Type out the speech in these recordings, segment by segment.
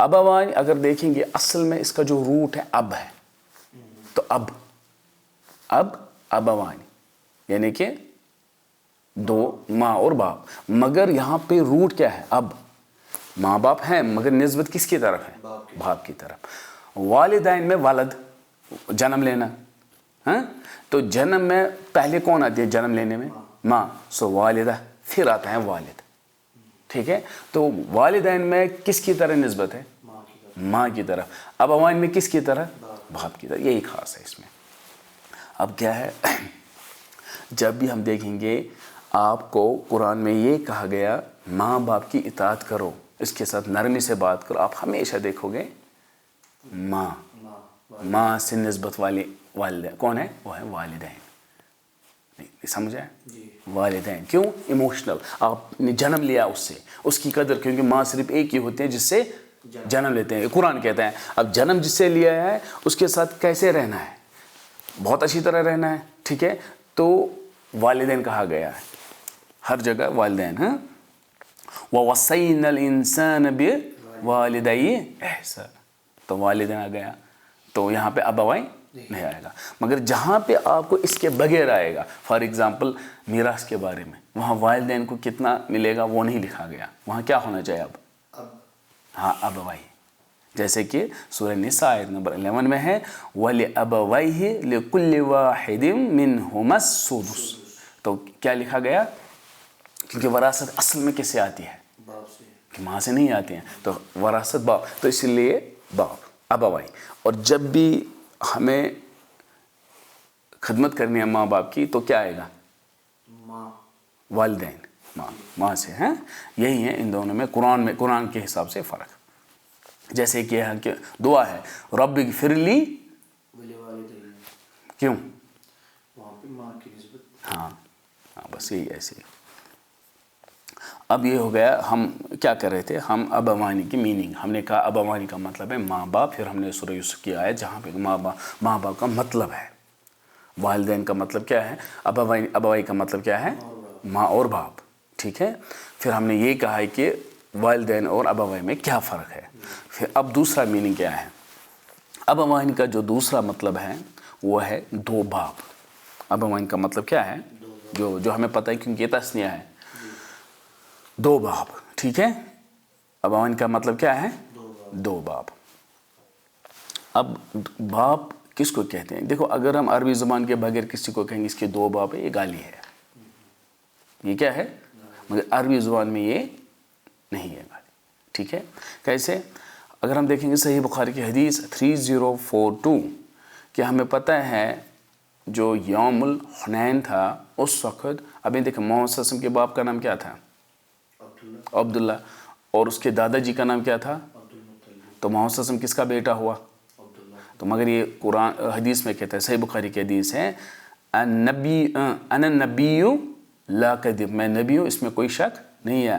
ابوانی اگر دیکھیں گے اصل میں اس کا جو روٹ ہے اب ہے، تو اب ابوانی یعنی کہ دو ماں اور باپ، مگر یہاں پہ روٹ کیا ہے؟ اب ماں باپ ہیں مگر نسبت کس کی طرف ہے؟ باپ کی طرف۔ والدین میں ولد جنم لینا، ہاں تو جنم میں پہلے کون آتی ہے جنم لینے میں؟ ماں، سو والدہ، پھر آتا ہے والد، ٹھیک ہے؟ تو والدین میں کس کی طرح نسبت ہے؟ ماں کی طرف۔ ابوان میں کس کی طرح؟ باپ کی طرف۔ یہی خاص ہے اس میں۔ اب کیا ہے، جب بھی ہم دیکھیں گے آپ کو قرآن میں یہ کہا گیا ماں باپ کی اطاعت کرو، اس کے ساتھ نرمی سے بات کرو، آپ ہمیشہ دیکھو گے ماں سے نسبت والے والدین کون ہے؟ وہ ہے والدین۔ سمجھ آئے؟ والدین کیوں؟ ایموشنل، آپ نے جنم لیا اس سے، اس کی قدر، کیونکہ ماں صرف ایک ہی ہوتے ہیں جس سے جنم لیتے ہیں، قرآن کہتا ہے اب جنم جس سے لیا ہے اس کے ساتھ کیسے رہنا ہے؟ بہت اچھی طرح رہنا ہے، ٹھیک ہے؟ تو والدین کہا گیا ہے ہر جگہ والدین، ہاں وَوَصَّيْنَا الْإِنسَانَ بِوَالِدَيْهِ إِحْسَانًا، تو والدین آ گیا، تو یہاں پہ ابوین نہیں آئے گا، مگر جہاں پہ آپ کو اس کے بغیر آئے گا، فار ایگزامپل میراث کے بارے میں، وہاں والدین کو کتنا ملے گا وہ نہیں لکھا گیا، وہاں کیا ہونا چاہیے اب؟ ہاں ابوین، جیسے کہ سورہ نساء آیت نمبر 11 میں ہے وَلِأَبَوَيْهِ لِكُلِّ وَاحِدٍ مِّنْهُمَا السُّدُسُ، تو کیا لکھا گیا؟ کیونکہ وراثت اصل میں کس سے آتی ہے؟ باپ سے، کہ ماں سے نہیں آتی ہیں، تو وراثت باپ، تو اس لیے باپ ابوین۔ اور جب بھی ہمیں خدمت کرنی ہے ماں باپ کی تو کیا آئے گا؟ والدین، ماں سے، ہیں یہی ہے ان دونوں میں قرآن کے حساب سے فرق، جیسے کہ دعا ہے رب اغفر لی، کیوں؟ ہاں بس یہی ایسے ہی۔ اب یہ ہو گیا، ہم کیا کر رہے تھے، ہم ابوانی کی میننگ، ہم نے کہا ابوانی کا مطلب ہے ماں باپ، پھر ہم نے سورہ یوسف کی آیت جہاں پہ ماں باپ کا مطلب ہے، والدین کا مطلب کیا ہے، ابوائی کا مطلب کیا ہے، ماں اور باپ، ٹھیک ہے؟ پھر ہم نے یہ کہا ہے کہ والدین اور ابوائی میں کیا فرق ہے۔ پھر اب دوسرا میننگ کیا ہے، ابوین کا جو دوسرا مطلب ہے وہ ہے دو باپ۔ ابوین کا مطلب کیا ہے، جو ہمیں پتہ ہے کیونکہ یہ تسنیہ ہے، دو باپ، ٹھیک ہے؟ ابوین کا مطلب کیا ہے، دو باپ۔ اب باپ کس کو کہتے ہیں؟ دیکھو اگر ہم عربی زبان کے بغیر کسی کو کہیں گے اس کے دو باپ ہے، یہ گالی ہے، یہ کیا ہے، مگر عربی زبان میں یہ نہیں ہے گالی، ٹھیک ہے؟ کیسے؟ اگر ہم دیکھیں گے صحیح بخاری کی حدیث 3042 کہ ہمیں پتہ ہے جو یوم الحنین تھا اس وقت، ابھی دیکھیں محمد صلی اللہ علیہ وسلم کے باپ کا نام کیا تھا؟ عبداللہ، اور اس کے دادا جی کا نام کیا تھا؟ تو محمد صلی اللہ علیہ وسلم کس کا بیٹا ہوا؟ تو مگر یہ قرآن حدیث میں کہتا ہے، صحیح بخاری کی حدیث ہے انا النبی لا کذب، میں نبی ہوں اس میں کوئی شک نہیں ہے،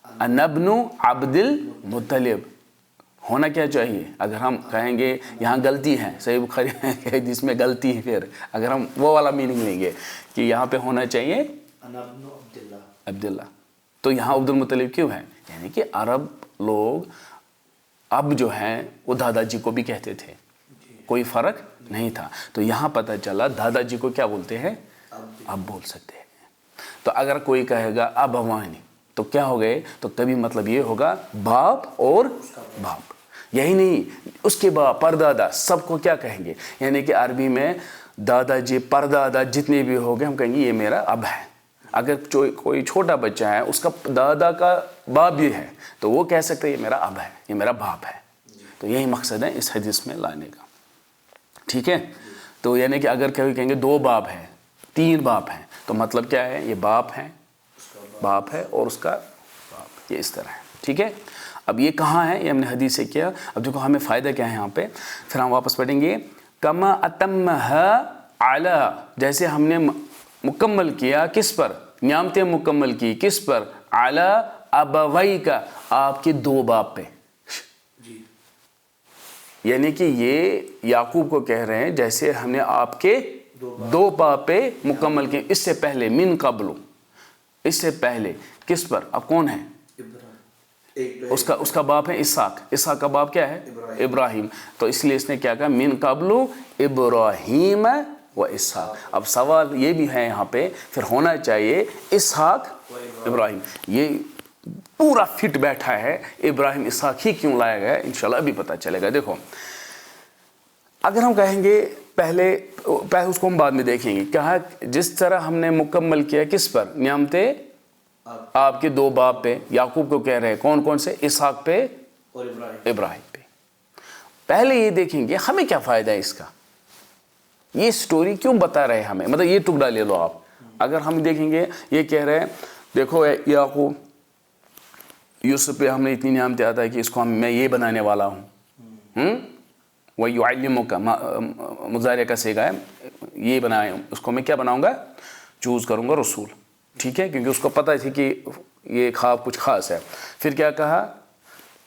انا ابن عبد المطلب، ہونا کیا چاہیے؟ اگر ہم کہیں گے یہاں غلطی ہے، صحیح بخاری کی حدیث میں غلطی ہے، پھر اگر ہم وہ والا میننگ لیں گے کہ یہاں پہ ہونا چاہیے عبداللہ، تو یہاں عبد المطلب کیوں ہے؟ یعنی کہ عرب لوگ اب جو ہیں وہ دادا جی کو بھی کہتے تھے، کوئی فرق نہیں تھا، تو یہاں پتہ چلا دادا جی کو کیا بولتے ہیں؟ اب بول سکتے ہیں۔ تو اگر کوئی کہے گا ابوانی تو کیا ہو گئے؟ تو تبھی مطلب یہ ہوگا باپ اور باپ، یہی نہیں اس کے باپ پردادا سب کو کیا کہیں گے؟ یعنی کہ عربی میں دادا جی پردادا جتنے بھی ہو گئے ہم کہیں گے یہ میرا اب ہے۔ اگر کوئی چھوٹا بچہ ہے اس کا دادا کا باپ بھی ہے تو وہ کہہ سکتے ہیں یہ میرا اب ہے، یہ میرا باپ ہے۔ تو یہی مقصد ہے اس حدیث میں لانے کا، ٹھیک ہے؟ تو یعنی کہ اگر کہیں گے دو باپ ہیں، تین باپ ہیں، تو مطلب کیا ہے؟ یہ باپ ہے اور اس کا باپ، یہ اس طرح ہے، ٹھیک ہے؟ اب یہ کہاں ہے؟ یہ ہم نے حدیث سے کیا۔ اب دیکھو ہمیں فائدہ کیا ہے یہاں پہ، پھر ہم واپس پڑھیں گے کما اتمھا علی، جیسے ہم نے مکمل کیا کس پر؟ نعمتیں مکمل کی کس پر؟ علی ابوئی کا، آپ کے دو باپ پہ، یعنی کہ یہ یعقوب کو کہہ رہے ہیں جیسے ہم نے آپ کے دو باپ پہ مکمل کیے، اس سے پہلے من قبل، اس سے پہلے کس پر؟ اب کون ہے؟ اس کا باپ ہے اسحاق. اسحاق کا باپ کیا ہے؟ ابراہیم. تو اس لیے اس نے کیا کہا؟ من قبل ابراہیم و اسحاق. اب سوال یہ بھی ہے یہاں پہ پھر ہونا چاہیے اسحاق ابراہیم. یہ پورا فٹ بیٹھا ہے. ابراہیم اسحاق ہی کیوں لایا گیا انشاءاللہ ابھی پتہ چلے گا. دیکھو اگر ہم کہیں گے پہلے اس کو ہم بعد میں دیکھیں گے. کہا جس طرح ہم نے مکمل کیا کس پر؟ نعمتیں آپ کے دو باپ پہ. یعقوب کو کہہ رہے ہیں کون کون سے؟ اسحاق پہ اور ابراہیم پہ. پہلے یہ دیکھیں گے ہمیں کیا فائدہ ہے اس کا. یہ سٹوری کیوں بتا رہے ہیں ہمیں؟ مطلب یہ ٹکڑا لے لو آپ. اگر ہم دیکھیں گے یہ کہہ رہے ہیں دیکھو یعقوب یوسف پہ ہم نے اتنی نعمتیں عطا کی اس کو میں یہ بنانے والا ہوں. وَيُعَلِّمُكَ مضارع کا صیغہ ہے. یہ بنائے اس کو میں کیا بناؤں گا؟ چوز کروں گا رسول. ٹھیک ہے کیونکہ اس کو پتہ تھی کہ یہ خواب کچھ خاص ہے. پھر کیا کہا؟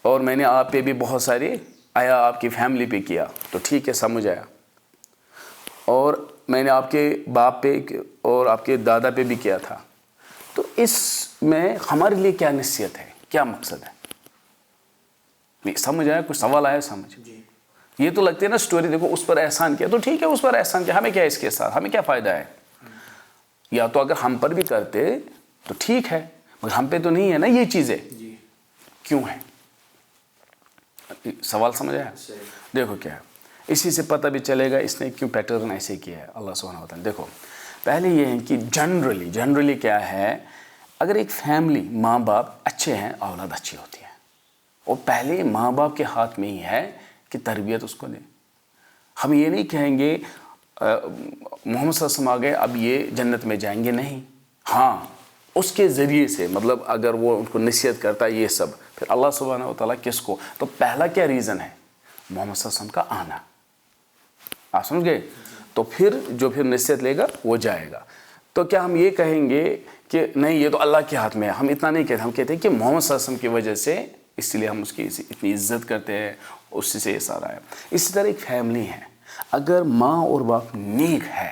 اور میں نے آپ پہ بھی بہت ساری آیا آپ کی فیملی پہ کیا. تو ٹھیک ہے سمجھ آیا. اور میں نے آپ کے باپ پہ اور آپ کے دادا پہ بھی کیا تھا. تو اس میں ہمارے لیے کیا نصیحت ہے؟ کیا مقصد ہے؟ سمجھ آیا؟ کچھ سوال آیا سمجھ؟ یہ تو لگتے ہے نا سٹوری دیکھو اس پر احسان کیا تو ٹھیک ہے اس پر احسان کیا ہمیں کیا اس کے ساتھ ہمیں کیا فائدہ ہے؟ یا تو اگر ہم پر بھی کرتے تو ٹھیک ہے مگر ہم پہ تو نہیں ہے نا یہ چیزیں. کیوں ہے؟ سوال سمجھ آیا؟ دیکھو کیا ہے اسی سے پتہ بھی چلے گا اس نے کیوں پیٹرن ایسے کیا ہے اللہ سبحانہ و تعالیٰ. دیکھو پہلے یہ ہے کہ جنرلی کیا ہے اگر ایک فیملی ماں باپ اچھے ہیں اولاد اچھی ہوتی ہے. اور پہلے ماں باپ کے ہاتھ میں ہی ہے کہ تربیت اس کو دیں. ہم یہ نہیں کہیں گے محمد صلی اللہ علیہ وسلم آ گئے اب یہ جنت میں جائیں گے. نہیں. ہاں اس کے ذریعے سے مطلب اگر وہ ان کو نصیحت کرتا ہے یہ سب پھر اللہ سبحانہ و تعالیٰ کس کو تو پہلا کیا ریزن ہے؟ محمد صلی اللہ علیہ وسلم کا آنا. آپ سمجھ گئے؟ تو پھر جو پھر نصیحت لے گا وہ جائے گا. تو کیا ہم یہ کہیں گے کہ نہیں یہ تو اللہ کے ہاتھ میں ہے؟ ہم اتنا نہیں کہتے. ہم کہتے ہیں کہ محمد صلی اللہ علیہ وسلم کی وجہ سے اس لیے ہم اس کی اتنی عزت کرتے ہیں اس سے یہ سارا ہے. اسی طرح ایک فیملی ہے اگر ماں اور باپ نیک ہے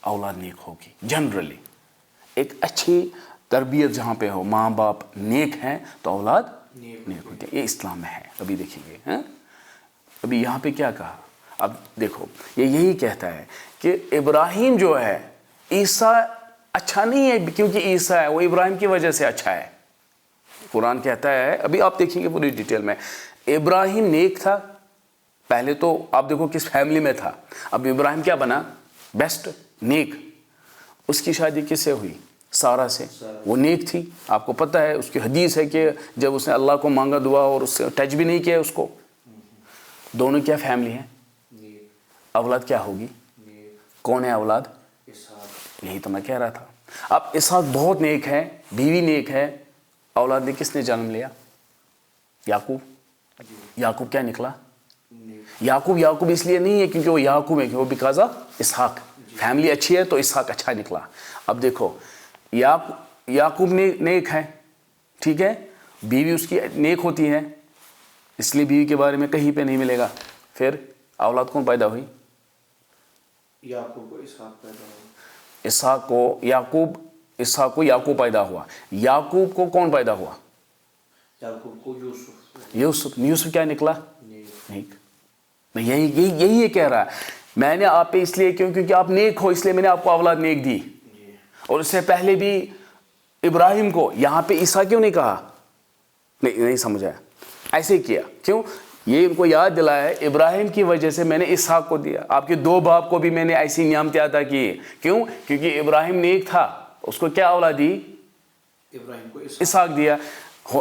اولاد نیک ہوگی. جنرلی ایک اچھی تربیت جہاں پہ ہو ماں باپ نیک ہیں تو اولاد نیک ہوتی ہے. یہ اسلام میں ہے. ابھی دیکھیں گے ابھی یہاں پہ کیا کہا. اب دیکھو یہ یہی کہتا ہے کہ ابراہیم جو ہے عیسیٰ اچھا نہیں ہے کیونکہ عیسیٰ ہے وہ ابراہیم کی وجہ سے اچھا ہے. قرآن کہتا ہے ابھی آپ دیکھیں گے پوری ڈیٹیل میں ابراہیم نیک تھا. پہلے تو آپ دیکھو کس فیملی میں تھا. اب ابراہیم کیا بنا؟ بیسٹ نیک. اس کی شادی کس سے ہوئی؟ سارا سے. وہ نیک تھی. آپ کو پتہ ہے اس کی حدیث ہے کہ جب اس نے اللہ کو مانگا دعا اور اس سے ٹچ بھی نہیں کیا اس کو. دونوں کیا فیملی ہیں؟ اولاد کیا ہوگی؟ کون ہے اولاد؟ یہی تو میں کہہ رہا تھا. اب اسحاق بہت نیک ہے بیوی نیک ہے. اولاد نے کس نے جنم لیا؟ یعقوب. یعقوب کیا نکلا؟ یعقوب اس لیے نہیں ہے کیونکہ وہ یعقوب ہے کہ وہ بیکاز آف اسحاق. فیملی اچھی ہے تو اسحاق اچھا نکلا. اب دیکھو یعقوب نیک ہے ٹھیک ہے. بیوی اس کی نیک ہوتی ہے اس لیے بیوی کے بارے میں کہیں پہ نہیں ملے گا. پھر اولاد کون پیدا ہوئی؟ یعقوب کو اسحاق پیدا ہوا. اسحاق کو یعقوب پیدا ہوا. یعقوب کو کون پیدا ہوا؟ یعقوب کو یوسف کیا نکلا؟ نیک. میں یہی کہہ رہا ہے میں نے آپ پہ اس لیے کیونکہ آپ نیک ہو اس لیے میں نے آپ کو اولاد نیک دی. اور اس سے پہلے بھی ابراہیم کو یہاں پہ عیسیٰ کیوں نہیں کہا؟ نہیں سمجھا. ایسے کیا کیوں؟ یہ ان کو یاد دلایا ہے ابراہیم کی وجہ سے میں نے اسحاق کو دیا. آپ کے دو باپ کو بھی میں نے ایسی نعمتیں عطا کی. کیوں؟ کیونکہ ابراہیم نیک تھا. اس کو کیا اولاد دی؟ ابراہیم کو اسحاق دیا.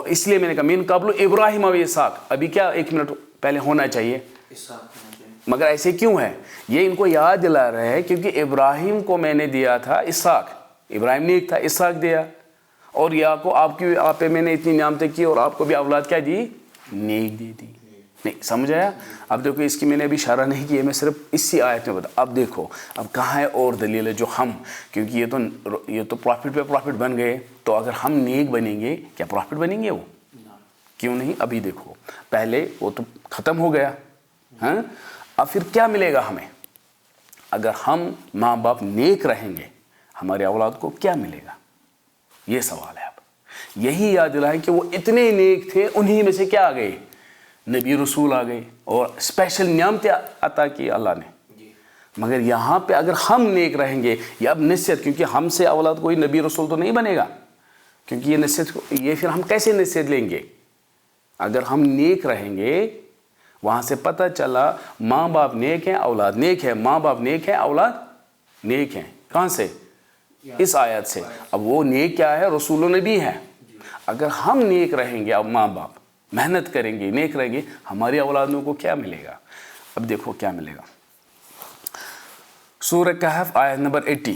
اس لیے میں نے کہا من قبل ابراہیم و اسحاق. ابھی کیا ایک منٹ پہلے ہونا چاہیے مگر ایسے کیوں ہے؟ یہ ان کو یاد دلا رہے ہیں کیونکہ ابراہیم کو میں نے دیا تھا اسحاق. ابراہیم نیک تھا اسحاق دیا. اور آپ پہ میں نے اتنی نعمتیں کی اور آپ کو بھی اولاد کیا دی؟ نیک دی. نہیں سمجھ آیا؟ اب دیکھو اس کی میں نے ابھی اشارہ نہیں کیا میں صرف اسی آیت میں بتا. اب دیکھو اب کہاں ہے اور دلیل ہے جو ہم کیونکہ یہ تو پروفٹ پہ پروفٹ بن گئے تو اگر ہم نیک بنیں گے کیا پروفٹ بنیں گے وہ؟ کیوں نہیں. ابھی دیکھو پہلے وہ تو ختم ہو گیا. اب پھر کیا ملے گا ہمیں اگر ہم ماں باپ نیک رہیں گے ہمارے اولاد کو کیا ملے گا؟ یہ سوال ہے. اب یہی یاد دلائیں کہ وہ اتنے نیک تھے, انہی میں سے کیا آ گئے, نبی رسول آ گئے اور اسپیشل نعمتیں عطا کی اللہ نے. مگر یہاں پہ اگر ہم نیک رہیں گے, یہ اب نصیحت, کیونکہ ہم سے اولاد کوئی نبی رسول تو نہیں بنے گا, کیونکہ یہ نصیحت, یہ پھر ہم کیسے نصیحت لیں گے؟ اگر ہم نیک رہیں گے, وہاں سے پتہ چلا ماں باپ نیک ہیں, اولاد نیک ہے, ماں باپ نیک ہیں, اولاد نیک ہیں. کہاں سے؟ اس آیت سے. اب وہ نیک کیا ہے؟ رسول و نبی ہے. اگر ہم نیک رہیں گے, اب ماں باپ محنت کریں گے, نیک رہیں گے, ہماری اولادوں کو کیا ملے گا؟ اب دیکھو کیا ملے گا. سورہ کہف آیت نمبر 80.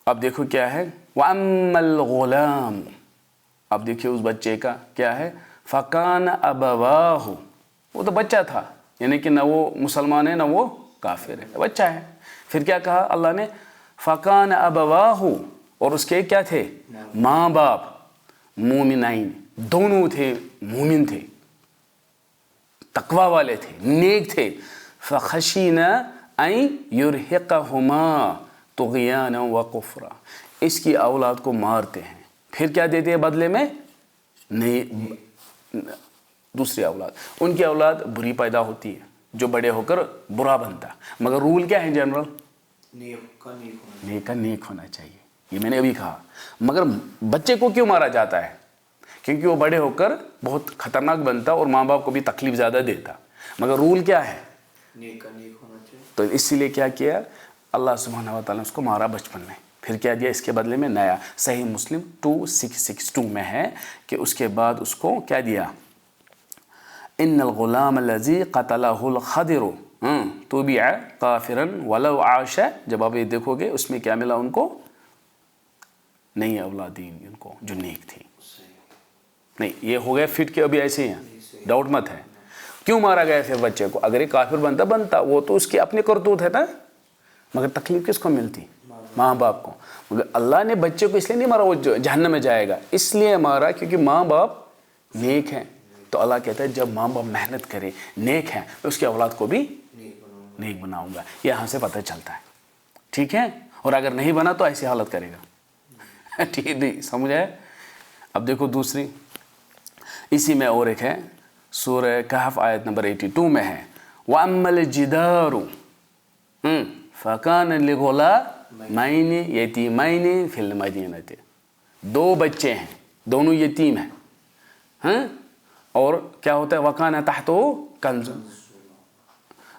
اب دیکھو کیا ہے, وَأَمَّا الْغُلَامُ. اب دیکھیے اس بچے کا کیا ہے, فَكَانَ أَبَوَاهُ. وہ تو بچہ تھا, یعنی کہ نہ وہ مسلمان ہے نہ وہ کافر ہے, بچہ ہے. پھر کیا کہا اللہ نے, فَكَانَ أَبَوَاهُ. اور اس کے کیا تھے؟ ماں باپ مومنین, دونوں تھے مومن تھے, تقوی والے تھے, نیک تھے. فَخَشِينَا أَن يُرْهِقَهُمَا طُغْيَانًا وَكُفْرًا. اس کی اولاد کو مارتے ہیں, پھر کیا دیتے ہیں بدلے میں؟ دوسری اولاد. ان کی اولاد بری پیدا ہوتی ہے, جو بڑے ہو کر برا بنتا. مگر رول کیا ہے جنرل؟ نیک کا نیک ہونا چاہیے. یہ میں نے ابھی کہا. مگر بچے کو کیوں مارا جاتا ہے؟ کیونکہ وہ بڑے ہو کر بہت خطرناک بنتا اور ماں باپ کو بھی تکلیف زیادہ دیتا. مگر رول کیا ہے؟ نیک کا نیک ہونا چاہیے. تو اسی لیے کیا کیا اللہ سبحانہ و تعالیٰ نے اس کو مارا بچپن میں. پھر کیا دیا اس کے بدلے میں نیا. صحیح مسلم 2662 میں ہے کہ اس کے بعد اس کو کیا دیا, ان الغلام الذی قتلہ الخضر طبع کافرا ولو عاش. جب آپ یہ دیکھو گے اس میں کیا ملا ان کو, نہیں اولادین ان کو جو نیک تھی. نہیں یہ ہو گیا فٹ کے ابھی ایسے ہی ہیں, ڈاؤٹ مت ہے. کیوں مارا گیا پھر بچے کو؟ اگر یہ کافر بنتا وہ تو اس کی اپنے کرتوت ہے نا, مگر تکلیف کس کو ملتی؟ ماں باپ کو. مگر اللہ نے بچے کو اس لیے نہیں مارا وہ جہنم میں جائے گا, اس لیے مارا کیونکہ ماں باپ نیک ہیں. تو اللہ کہتا ہے جب ماں باپ محنت کرے, نیک ہیں, تو اس کی اولاد کو بھی نیک بناؤں گا. یہ یہاں سے پتہ چلتا ہے, ٹھیک ہے. اور اگر نہیں بنا تو ایسی حالت کرے گا. ٹھیک نہیں سمجھ آئے؟ اب دیکھو دوسری, اسی میں اور ایک ہے, سورہ کہف آیت نمبر 82 میں ہے, وَأَمَّا الْجِدَارُ فَكَانَ لِغُلَامَيْنِ يَتِيمَيْنِ فِي الْمَدِينَةِ. دو بچے ہیں, دونوں یتیم ہیں, اور کیا ہوتا ہے, وَكَانَ تَحْتُهُ كَنْزٌ.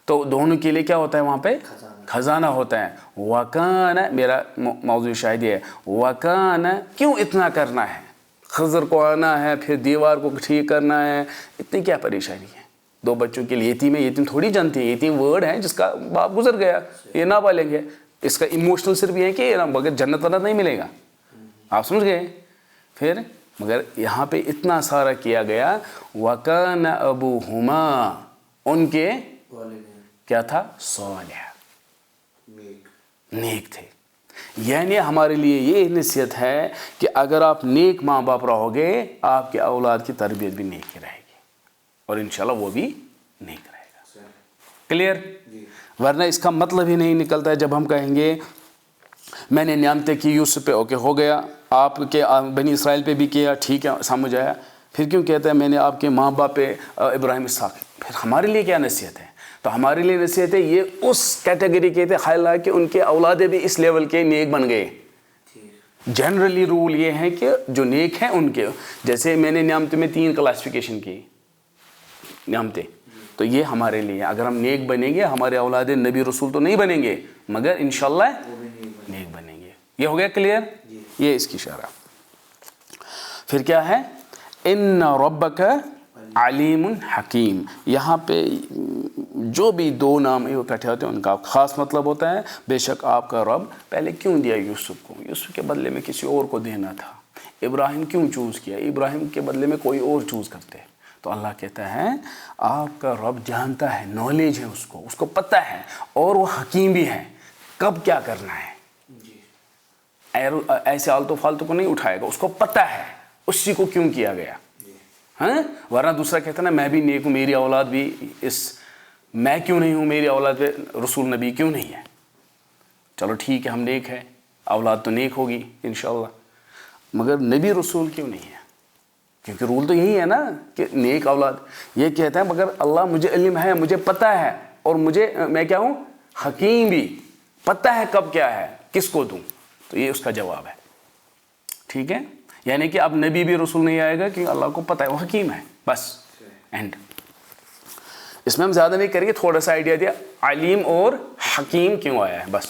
تو دونوں کے لیے کیا ہوتا ہے وہاں پہ؟ خزانہ ہوتا ہے. وَكَانَ, میرا موضوع شاید یہ ہے, وَكَانَ کیوں اتنا کرنا ہے؟ خضر کو آنا ہے, پھر دیوار کو ٹھیک کرنا ہے, اتنی کیا پریشانی ہے؟ دو بچوں کے لیے. یتیم ہے, یتیم تھوڑی جانتی ہیں, یتیم ورڈ ہے جس کا باپ گزر گیا, یہ نہ پالیں گے. اس کا ایموشنل صرف یہ ہے کہ مگر جنت ونت نہیں ملے گا. آپ سمجھ گئے؟ پھر مگر یہاں پہ اتنا سارا کیا گیا, وَكَانَ أَبُوهُمَا, ان کے کیا تھا؟ صالح, نیک تھے. یعنی ہمارے لیے یہ نصیحت ہے کہ اگر آپ نیک ماں باپ رہو گے, آپ کے اولاد کی تربیت بھی نیک ہی رہے گی, اور انشاءاللہ وہ بھی نیک رہے گا. کلیئر؟ ورنہ اس کا مطلب ہی نہیں نکلتا ہے جب ہم کہیں گے میں نے نعمتیں کی یوسف پہ, اوکے ہو گیا, آپ کے بنی اسرائیل پہ بھی کیا, ٹھیک ہے سمجھ آیا. پھر کیوں کہتا ہے میں نے آپ کے ماں باپ پہ ابراہیم اسحاق؟ پھر ہمارے لیے کیا نصیحت ہے؟ تو ہمارے لیے نصیحت ہے یہ اس کیٹیگری کے تھے, حالانکہ ان کے اولادیں بھی اس لیول کے نیک بن گئے. جنرلی رول یہ ہے کہ جو نیک ہیں ان کے, جیسے میں نے نعمتوں میں 3 کلاسیفیکیشن کی نعمتیں, تو یہ ہمارے لیے اگر ہم نیک بنیں گے, ہمارے اولاد نبی رسول تو نہیں بنیں گے مگر انشاءاللہ نیک بنیں گے. یہ ہو گیا کلیئر؟ یہ اس کی شرح. پھر کیا ہے, ان ربک علیم حکیم. یہاں پہ جو بھی 2 نام اکٹھے ہوتے ہیں ان کا خاص مطلب ہوتا ہے. بے شک آپ کا رب پہلے کیوں دیا یوسف کو؟ یوسف کے بدلے میں کسی اور کو دینا تھا. ابراہیم کیوں چوز کیا؟ ابراہیم کے بدلے میں کوئی اور چوز کرتے. تو اللہ کہتا ہے آپ کا رب جانتا ہے, نالج ہے اس کو پتہ ہے, اور وہ حکیم بھی ہے, کب کیا کرنا ہے. ایسے آلتو فالتو کو نہیں اٹھائے گا, اس کو پتہ ہے اسی کو کیوں کیا گیا. ورنہ دوسرا کہتا نا میں بھی نیک ہوں, میری اولاد بھی میں کیوں نہیں ہوں, میری اولاد پہ رسول نبی کیوں نہیں ہے. چلو ٹھیک ہے, ہم نیک ہے, اولاد تو نیک ہوگی انشاءاللہ. مگر نبی رسول کیوں نہیں ہے؟ کیونکہ رول تو یہی ہے نا کہ نیک اولاد. یہ کہتا ہے مگر اللہ مجھے علم ہے, مجھے پتہ ہے, اور میں کیا ہوں؟ حکیم بھی, پتہ ہے کب کیا ہے, کس کو دوں. تو یہ اس کا جواب ہے. ٹھیک ہے, یعنی کہ اب نبی بھی رسول نہیں آئے گا کیونکہ اللہ کو پتہ ہے وہ حکیم ہے, بس اینڈ. اس میں ہم زیادہ نہیں کریں گے, تھوڑا سا آئیڈیا دیا علیم اور حکیم کیوں آیا ہے, بس.